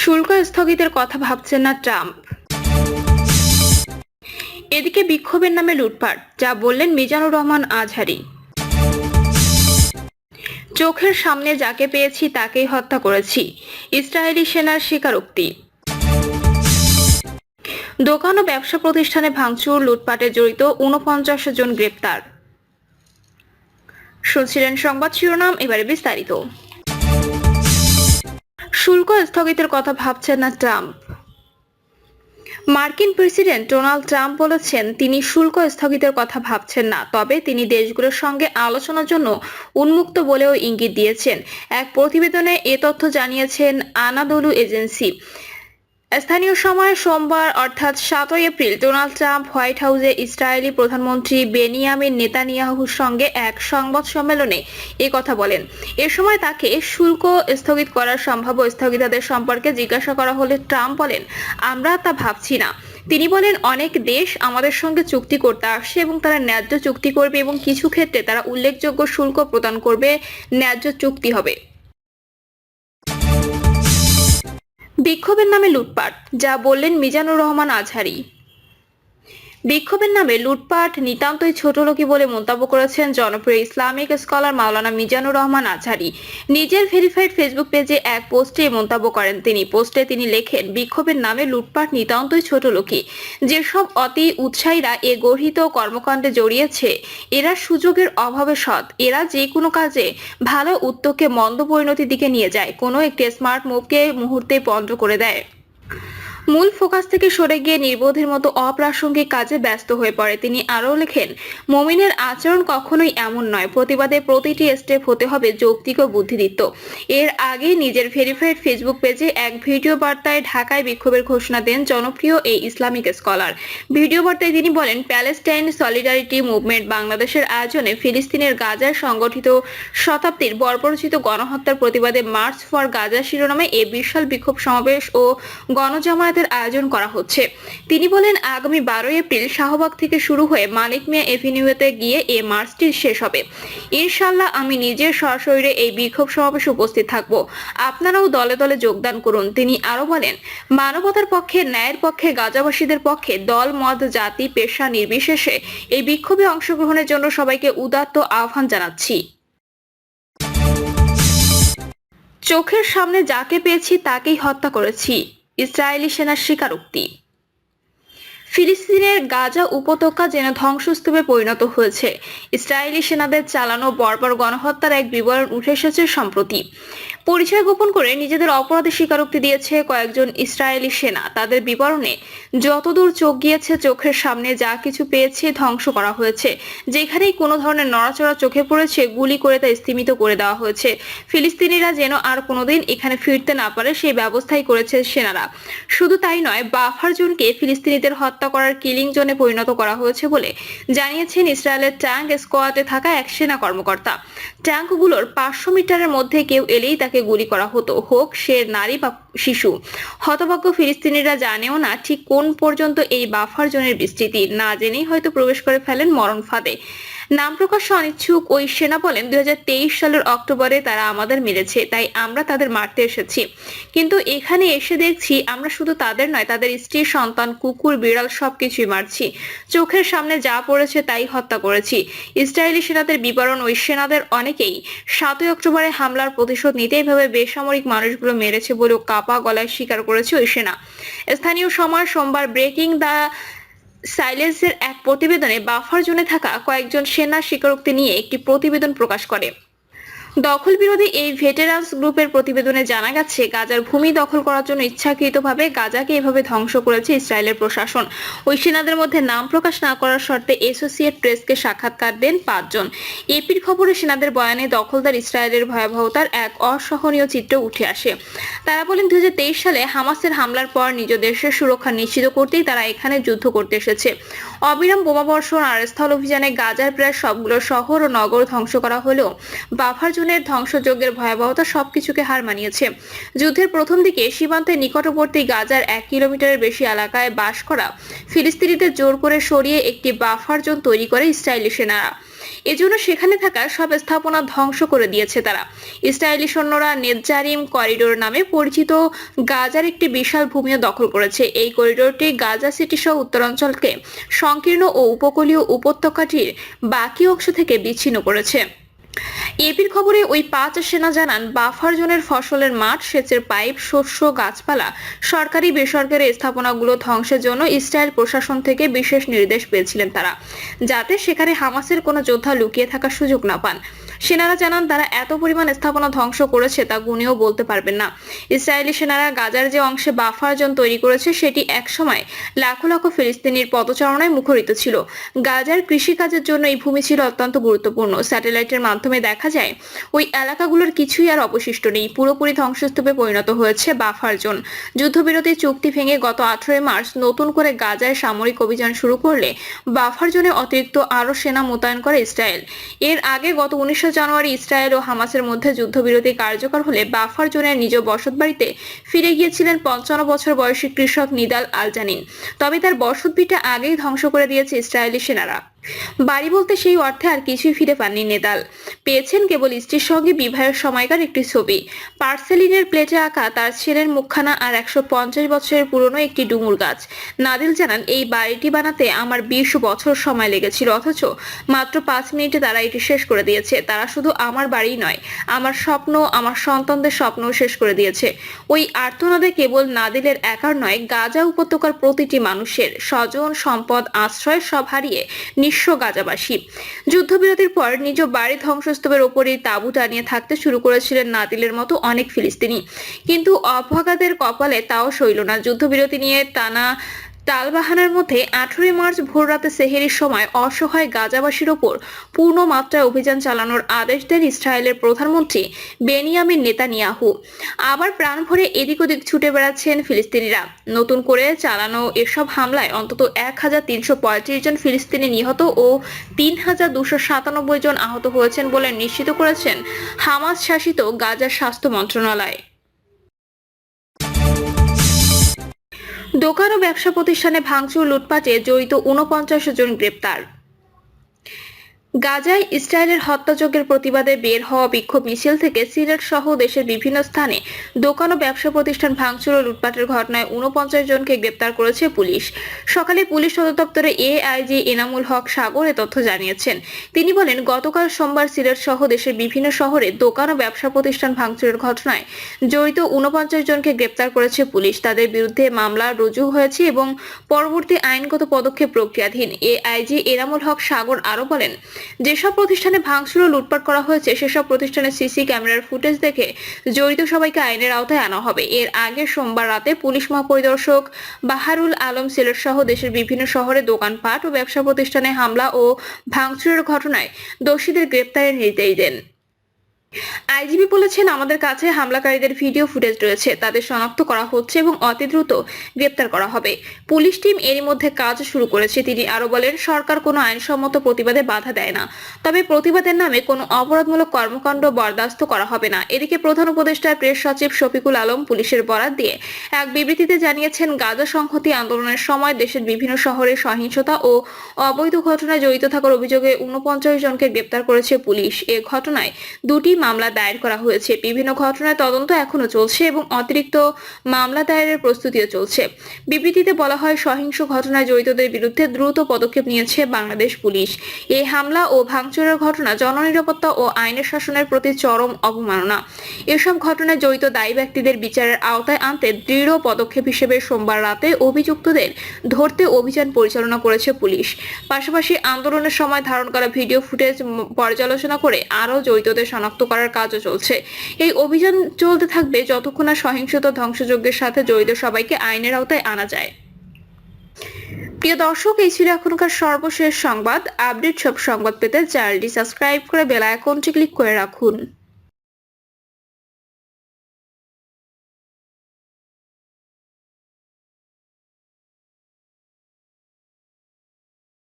শুল্ক স্থগিতের কথা ভাবছেন না ট্রাম্প। এদিকে বিক্ষোভের নামে লুটপাট, যা বললেন মিজানুর রহমান আজহারী। চোখের সামনে যাকে পেয়েছি তাকেই হত্যা করেছি, ইসরায়েলি সেনার স্বীকারোক্তি। দোকান ও ব্যবসা প্রতিষ্ঠানে ভাঙচুর, লুটপাটে জড়িত ৪৯ জন গ্রেপ্তার। শুনছিলেন সংবাদ শিরোনাম, এবারে বিস্তারিত। শুল্ক স্থগিতের কথা ভাবছেন না ট্রাম্প। মার্কিন প্রেসিডেন্ট ডোনাল্ড ট্রাম্প বলেছেন তিনি শুল্ক স্থগিতের কথা ভাবছেন না, তবে তিনি দেশগুলোর সঙ্গে আলোচনার জন্য উন্মুক্ত বলেও ইঙ্গিত দিয়েছেন। এক প্রতিবেদনে এ তথ্য জানিয়েছেন আনাদোলু এজেন্সি। স্থানীয় সময় সোমবার অর্থাৎ ৭ এপ্রিল ডোনাল্ড ট্রাম্প হোয়াইট হাউসে ইসরায়েলি প্রধানমন্ত্রী বেনিয়ামিন নেতানিয়াহুর সঙ্গে এক সংবাদ সম্মেলনে এ কথা বলেন। এ সময় তাকে শুল্ক স্থগিত করার সম্ভাব্য স্থগিতাদেশ সম্পর্কে জিজ্ঞাসা করা হলে ট্রাম্প বলেন, আমরা তা ভাবছি না। তিনি বলেন, অনেক দেশ আমাদের সঙ্গে চুক্তি করতে আসছে এবং তারা ন্যায্য চুক্তি করবে এবং কিছু ক্ষেত্রে তারা উল্লেখযোগ্য শুল্ক প্রদান করবে। ন্যায্য চুক্তি হবে। বিক্ষোভের নামে লুটপাট, যা বললেন মিজানুর রহমান আজহারী। বিক্ষোভের নামে লুটপাট নিতান্তই ছোটলোকি বলে মন্তব্য করেছেন জনপ্রিয় ইসলামিক স্কলার মাওলানা মিজানুর রহমান আজহারী। নিজের ভেরিফাইড ফেসবুক পেজে এক পোস্টে মন্তব্য করেন তিনি। পোস্টে তিনি লেখেন, বিক্ষোভের নামে লুটপাট নিতান্তই ছোটলোকি। যেসব অতি উৎসাহীরা এ গর্হিত কর্মকাণ্ডে জড়িয়েছে এরা সুযোগের অভাবে সৎ। এরা যে কোনো কাজে ভালো উদ্যোগকে মন্দ পরিণতির দিকে নিয়ে যায়, কোনো একটি স্মার্ট মুভকে মুহূর্তে পণ্ড করে দেয়। মূল ফোকাস থেকে সরে গিয়ে নির্বোধের মতো অপ্রাসঙ্গিক কাজে ব্যস্ত হয়ে পড়ে। তিনি আরও লেখেন, মুমিনের আচরণ কখনোই এমন নয়। প্রতিবাদে প্রতিটি স্টেপ হতে হবে যৌক্তিক ও বুদ্ধিদীপ্ত। এর আগে নিজের ভেরিফাইড ফেসবুক পেজে এক ভিডিও বার্তায় ঢাকায় বিক্ষোভের ঘোষণা দেন জনপ্রিয় এই ইসলামিক স্কলার। ভিডিও বার্তায় তিনি বলেন, প্যালেস্টাইন সলিডারিটি মুভমেন্ট বাংলাদেশের আয়োজনে ফিলিস্তিনের গাজায় সংগঠিত শতাব্দীর বর্বরোচিত গণহত্যার প্রতিবাদে মার্চ ফর গাজা শিরোনামে এ বিশাল বিক্ষোভ সমাবেশ ও গণজামায়াত আয়োজন করা হচ্ছে। তিনি বলেন, আগামী ১২ এপ্রিল শাহবাগ থেকে শুরু হয়ে মালিক মিয়া এভিনিউতে গিয়ে এ মার্চটি শেষ হবে। ইনশাআল্লাহ আমি নিজের সশরীরে এই বিক্ষোভ সমাবেশে উপস্থিত থাকব। আপনারাও দলে দলে যোগদান করুন। তিনি আরো বলেন, মানবতার পক্ষে, ন্যায়ের পক্ষে, গাজাবাসীদের পক্ষে দল, মত, জাতি, পেশা নির্বিশেষে এই বিক্ষোভে অংশগ্রহণের জন্য সবাইকে উদাত্ত আহ্বান জানাচ্ছি। চোখের সামনে যাকে পেয়েছি তাকেই হত্যা করেছি, ইসরায়েলি সেনার স্বীকারোক্তি। ফিলিস্তিনের গাজা উপত্যকা যেন ধ্বংসস্তূপে পরিণত হয়েছে। ইসরায়েলি সেনাদের চালানো বর্বর গণহত্যার এক বিবরণ উঠে এসেছে সম্প্রতি। পরিচয় গোপন করে নিজেদের অপরাধের স্বীকারোক্তি দিয়েছে কয়েকজন ইসরায়েলি সেনা। তাদের বিবরণে যতদূর চোখ গিয়েছে চোখের সামনে যা কিছু পেয়েছে ধ্বংস করা হয়েছে। যেখানেই কোনো ধরনের নড়াচড়া চোখে পড়েছে গুলি করে তা স্তিমিত করে দেওয়া হয়েছে। ফিলিস্তিনিরা যেন আর কোনোদিন এখানে ফিরতে না পারে সেই ব্যবস্থাই করেছে সেনারা। শুধু তাই নয়, বাফার জোনকে ফিলিস্তিনিদের হত্যা করার কিলিং জোনে পরিণত করা হয়েছে বলে জানিয়েছেন ইসরায়েলের ট্যাঙ্ক স্কোয়াডে থাকা এক সেনা কর্মকর্তা। ট্যাঙ্কগুলোর ৫০০ মিটারের মধ্যে কেউ এলেই তাকে গুলি করা হতো, হোক সে নারী বা শিশু। হতভাগ্য ফিলিস্তিনিরা জানেও না ঠিক কোন পর্যন্ত এই বাফার জোনের বিস্তৃতি। না জেনেই হয়তো প্রবেশ করে ফেলেন মরণ ফাঁদে। নাম প্রকাশে অনিচ্ছুক ওই সেনা বলেন, ২০২৩ সালের অক্টোবরে তারা আমাদের মেরেছে, তাই আমরা তাদের মারতে এসেছি। কিন্তু এখানে এসে দেখছি আমরা শুধু তাদের নয়, তাদের স্ত্রী, সন্তান, কুকুর, বিড়াল সবকিছুই মারছি। চোখের সামনে যা পড়েছে তাই হত্যা করেছি। ইসরায়েলি সেনাদের বিবরণ, ওই সেনাদের অনেকেই ৭ অক্টোবরে হামলার প্রতিশোধ নিতে এভাবে বেসামরিক মানুষগুলো মেরেছে বলেও কাপা গলায় স্বীকার করেছে ওই সেনা। স্থানীয় সময় সোমবার ব্রেকিং দ্য সাইলেন্সের এক প্রতিবেদনে বাফার জোনে থাকা কয়েকজন সেনার স্বীকারোক্তি নিয়ে একটি প্রতিবেদন প্রকাশ করে। দখল বিরোধী এই ভেটেরান্স গ্রুপের প্রতিবেদনে জানা গেছে, গাজার ভূমি দখল করার জন্য ইচ্ছাকৃতভাবে গাজাকে এভাবে ধ্বংস করেছে ইসরায়েলের প্রশাসন। ওই সেনাদের মধ্যে নাম প্রকাশ না করার শর্তে অ্যাসোসিয়েট প্রেসকে সাক্ষাৎকার দেন ৫ জন। এপির খবরে সেনাদের বয়ানে দখলদার ইসরায়েলের ভয়াবহতার এক অসহনীয় চিত্র উঠে আসে। তারা বলেন, ২০২৩ সালে হামাসের হামলার পর নিজ দেশের সুরক্ষা নিশ্চিত করতেই তারা এখানে যুদ্ধ করতে এসেছে। অবিরাম বোমাবর্ষণ আর স্থল অভিযানে গাজার প্রায় সবগুলো শহর ও নগর ধ্বংস করা হলেও বাফার জোনের ধ্বংসযজ্ঞের ভয়াবহতা সবকিছুকে হার মানিয়েছে। যুদ্ধের প্রথম দিকে সীমান্তের নিকটবর্তী গাজার ১ কিলোমিটারের বেশি এলাকায় বাস করা ফিলিস্তিনিদের জোর করে সরিয়ে একটি বাফার জোন তৈরি করে ইসরায়েলি সেনারা। এজন্য সেখানে থাকা সব স্থাপনা ধ্বংস করে দিয়েছে তারা। ইসরায়েলি সৈন্যরা নেতজারিম করিডোর নামে পরিচিত গাজার একটি বিশাল ভূমিও দখল করেছে। এই করিডোরটি গাজা সিটি সহ উত্তরাঞ্চলকে সংকীর্ণ ও উপকূলীয় উপত্যকাটির বাকি অংশ থেকে বিচ্ছিন্ন করেছে। এপির খবরে ওই 5 সেনা জানান, বাফার জোনের ফসলের মাঠ, সেচের পাইপ, শস্য, গাছপালা, সরকারি বেসরকারি স্থাপনাগুলো ধ্বংসের জন্য ইসরায়েল প্রশাসন থেকে বিশেষ নির্দেশ পেয়েছিলেন তারা, যাতে সেখানে হামাসের কোনো যোদ্ধা লুকিয়ে থাকার সুযোগ না পান। সেনারা জানান, তারা এত পরিমাণ স্থাপনা ধ্বংস করেছে তা গুণেও বলতে পারবেন না। ইসরায়েলি সেনারা গাজার যে অংশে বাফার জোন তৈরি করেছে সেটি একসময় লাখো লাখো ফিলিস্তিনির পদচারণায় মুখরিত ছিল। গাজার কৃষিকাজের জন্য এই ভূমি ছিল অত্যন্ত গুরুত্বপূর্ণ। স্যাটেলাইটের মাধ্যমে দেখা যায় ওই এলাকাগুলোর কিছুই আর অবশিষ্ট নেই, পুরোপুরি ধ্বংসস্তূপে পরিণত হয়েছে বাফার জোন। যুদ্ধবিরতি চুক্তি ভেঙে গত 18 মার্চ নতুন করে গাজায় সামরিক অভিযান শুরু করলে বাফার জোনে অতিরিক্ত আরো সেনা মোতায়েন করে ইসরায়েল। এর আগে গত 19 জানুয়ারি ইসরায়েল ও হামাসের মধ্যে যুদ্ধবিরতি কার্যকর হলে বাফার জোনের নিজ বসতবাড়িতে ফিরে গিয়েছিলেন 55 বছর বয়সী কৃষক নিদাল আল-জানিন। তবে তার বসতভিটা আগেই ধ্বংস করে দিয়েছে ইসরায়েলি সেনারা। বাড়ি বলতে সেই অর্থে আর কিছুই ফিরে পাননি নেদাল। পেয়েছেন কেবল স্ত্রীর সঙ্গে বিবাহের সময়কার একটি ছবি, পার্সেলিনের প্লেটে আঁকা তার ছেলের মুখখানা আর 150 বছরের পুরনো একটি ডুমুর গাছ। নাদিল জানান, এই বাড়িটি বানাতে আমার 20 বছর সময় লেগেছিল, অথচ মাত্র 5 মিনিটে তারা এটি শেষ করে দিয়েছে। তারা শুধু আমার বাড়ি নয়, আমার স্বপ্ন, আমার সন্তানদের স্বপ্নও শেষ করে দিয়েছে। ওই আর্তনাদে কেবল নাদিলের একার নয়, গাজা উপত্যকার প্রতিটি মানুষের স্বজন, সম্পদ, আশ্রয় সব হারিয়ে নিঃস্ব গাজাবাসী। যুদ্ধবিরতির পর নিজ বাড়ি ধ্বংসস্তূপের ওপরেই তাঁবু টানিয়ে থাকতে শুরু করেছিলেন নাদিলের মতো অনেক ফিলিস্তিনি, কিন্তু অভাগাদের কপালে তাও সইল না। যুদ্ধবিরতি নিয়ে টানা টালবাহানার মধ্যে 18 মার্চ ভোররাতে সেহেরির সময় অসহায় গাজাবাসীর ওপর পূর্ণ মাত্রায় অভিযান চালানোর আদেশ দেন ইসরায়েলের প্রধানমন্ত্রী বেনিয়ামিন নেতানিয়াহু। আবার প্রাণ ভরে এদিক ওদিক ছুটে বেড়াচ্ছেন ফিলিস্তিনিরা। নতুন করে চালানো এসব হামলায় অন্তত 1335 জন ফিলিস্তিনি নিহত ও 3297 জন আহত হয়েছেন বলে নিশ্চিত করেছেন হামাস শাসিত গাজার স্বাস্থ্য মন্ত্রণালয়। দোকান ও ব্যবসা প্রতিষ্ঠানে ভাঙচুর, লুটপাটে জড়িত 49 জন গ্রেপ্তার। গাজায় ইসরায়েলের হত্যাযজ্ঞের প্রতিবাদে বের হওয়া বিক্ষোভ মিছিল থেকে সিলেট সহ দেশের বিভিন্ন স্থানে দোকান ও ব্যবসা প্রতিষ্ঠান ভাঙচুর ও লুটপাটের ঘটনায় 49 জনকে গ্রেপ্তার করেছে পুলিশ। সকালে পুলিশ সদর দপ্তরে এআইজি এনামুল হক সাগর এ তথ্য জানিয়েছেন। তিনি বলেন, গতকাল সোমবার সিলেট সহ দেশের বিভিন্ন শহরে দোকান ও ব্যবসা প্রতিষ্ঠান ভাঙচুরের ঘটনায় জড়িত 49 জনকে গ্রেপ্তার করেছে পুলিশ। তাদের বিরুদ্ধে মামলা রুজু হয়েছে এবং পরবর্তী আইনগত পদক্ষেপ প্রক্রিয়াধীন। এআইজি এনামুল হক সাগর আরো বলেন, যেসব প্রতিষ্ঠানে ভাঙচুর ও লুটপাট করা হয়েছে সেসব প্রতিষ্ঠানের সিসি ক্যামেরার ফুটেজ দেখে জড়িত সবাইকে আইনের আওতায় আনা হবে। এর আগে সোমবার রাতে পুলিশ মহাপরিদর্শক বাহারুল আলম সিলেট সহ দেশের বিভিন্ন শহরে দোকানপাট ও ব্যবসা প্রতিষ্ঠানে হামলা ও ভাঙচুরের ঘটনায় দোষীদের গ্রেপ্তারের নির্দেশ দেন। আইজিপি বলেছেন, আমাদের কাছে হামলাকারীদের ভিডিও ফুটেজ রয়েছে, তাদের শনাক্ত করা হচ্ছে এবং অতি দ্রুত গ্রেপ্তার করা হবে। পুলিশ টিম এরই মধ্যে কাজ শুরু করেছে। তিনি আরো বলেন, সরকার কোনো আইনসম্মত প্রতিবাদে বাধা দেয় না, তবে প্রতিবাদের নামে কোনো অপরাধমূলক কর্মকাণ্ড বরদাস্ত করা হবে না। এদিকে প্রধান উপদেষ্টা প্রেস সচিব শফিকুল আলম পুলিশের বরাত দিয়ে এক বিবৃতিতে জানিয়েছেন, গাজা সংহতি আন্দোলনের সময় দেশের বিভিন্ন শহরে সহিংসতা ও অবৈধ ঘটনায় জড়িত থাকার অভিযোগে 49 জনকে গ্রেপ্তার করেছে পুলিশ। এ ঘটনায় দুটি মামলা দায়ের করা হয়েছে। বিভিন্ন ঘটনায় তদন্ত এখনো চলছে এবং অতিরিক্ত মামলা দায়েরের প্রস্তুতিও চলছে। বিবৃতিতে বলা হয়, সহিংস ঘটনায় জড়িতদের বিরুদ্ধে দ্রুত পদক্ষেপ নিয়েছে বাংলাদেশ পুলিশ। এই হামলা ও ভাঙচুরের ঘটনা জননিরাপত্তা ও আইনের শাসনের প্রতি চরম অবমাননা। এসব ঘটনায় জড়িত দায়ী ব্যক্তিদের বিচারের আওতায় আনতে দৃঢ় পদক্ষেপ হিসেবে সোমবার রাতে অভিযুক্তদের ধরতে অভিযান পরিচালনা করেছে পুলিশ। পাশাপাশি আন্দোলনের সময় ধারণ করা ভিডিও ফুটেজ পর্যালোচনা করে আরও জড়িতদের শনাক্ত করার কাজও চলছে। এই অভিযান চলতে থাকবে যতক্ষণ না সহিংসতা ধ্বংসযজ্ঞের সাথে জড়িত সবাইকে আইনের আওতায় আনা যায়। প্রিয় দর্শক, এই ছিল এখনকার সর্বশেষ সংবাদ। আপডেট সব সংবাদ পেতে চ্যানেলটি সাবস্ক্রাইব করে বেল আইকনটি ক্লিক করে রাখুন।